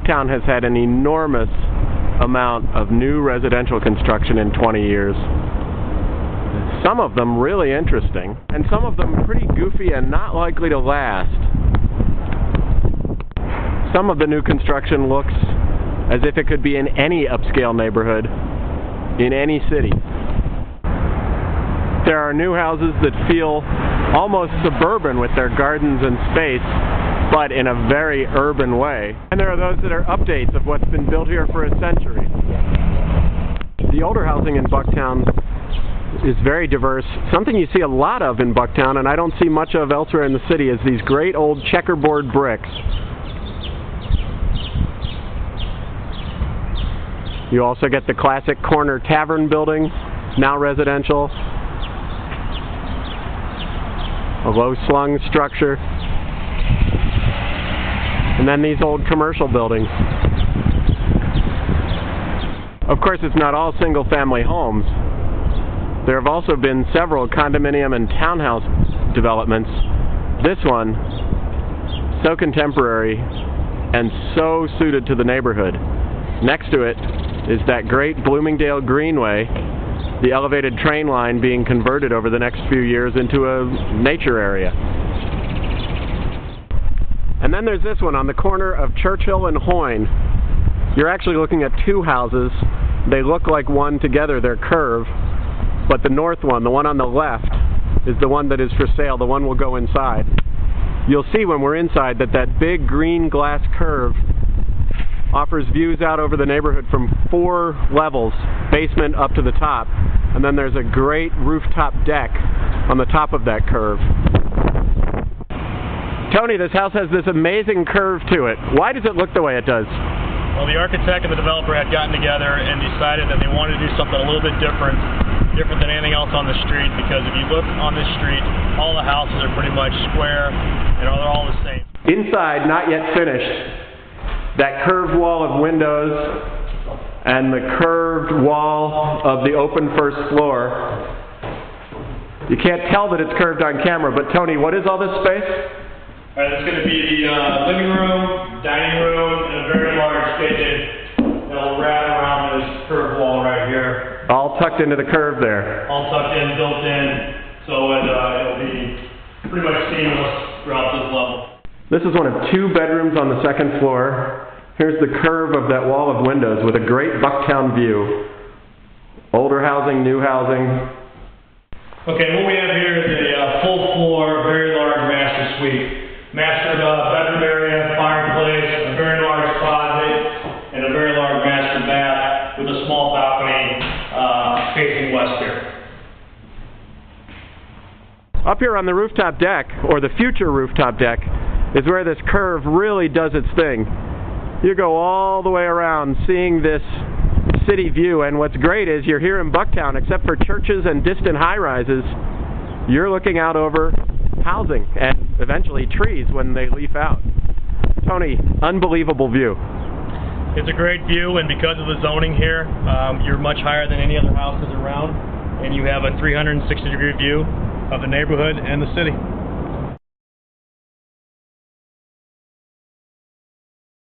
Bucktown has had an enormous amount of new residential construction in 20 years. Some of them really interesting, and some of them pretty goofy and not likely to last. Some of the new construction looks as if it could be in any upscale neighborhood, in any city. There are new houses that feel almost suburban with their gardens and space, but in a very urban way. And there are those that are updates of what's been built here for a century. The older housing in Bucktown is very diverse. Something you see a lot of in Bucktown, and I don't see much of elsewhere in the city, is these great old checkerboard bricks. You also get the classic corner tavern building, now residential. A low-slung structure. And then these old commercial buildings. Of course, it's not all single-family homes. There have also been several condominium and townhouse developments. This one, so contemporary and so suited to the neighborhood. Next to it is that great Bloomingdale Greenway, the elevated train line being converted over the next few years into a nature area. And then there's this one on the corner of Churchill and Hoyne. You're actually looking at two houses. They look like one together, they're curved, but the north one, the one on the left, is the one that is for sale. The one will go inside. You'll see when we're inside that that big green glass curve offers views out over the neighborhood from 4 levels, basement up to the top, and then there's a great rooftop deck on the top of that curve. Tony, this house has this amazing curve to it. Why does it look the way it does? Well, the architect and the developer had gotten together and decided that they wanted to do something a little bit different than anything else on the street, because if you look on this street, all the houses are pretty much square and they're all the same. Inside, not yet finished, that curved wall of windows and the curved wall of the open first floor. You can't tell that it's curved on camera, but Tony, what is all this space? All right, it's going to be the living room, dining room, and a very large kitchen that will wrap around this curved wall right here. All tucked into the curve there. All tucked in, built in, so it'll be pretty much seamless throughout this level. This is one of 2 bedrooms on the second floor. Here's the curve of that wall of windows with a great Bucktown view. Older housing, new housing. Okay, what we have here is a full floor, very large master suite. Master bedroom area, fireplace, a very large closet, and a very large master bath with a small balcony facing west here. Up here on the rooftop deck, or the future rooftop deck, is where this curve really does its thing. You go all the way around seeing this city view, and what's great is you're here in Bucktown, except for churches and distant high-rises, you're looking out over housing and eventually trees when they leaf out. Tony, unbelievable view. It's a great view, and because of the zoning here, you're much higher than any other houses around, and you have a 360-degree view of the neighborhood and the city.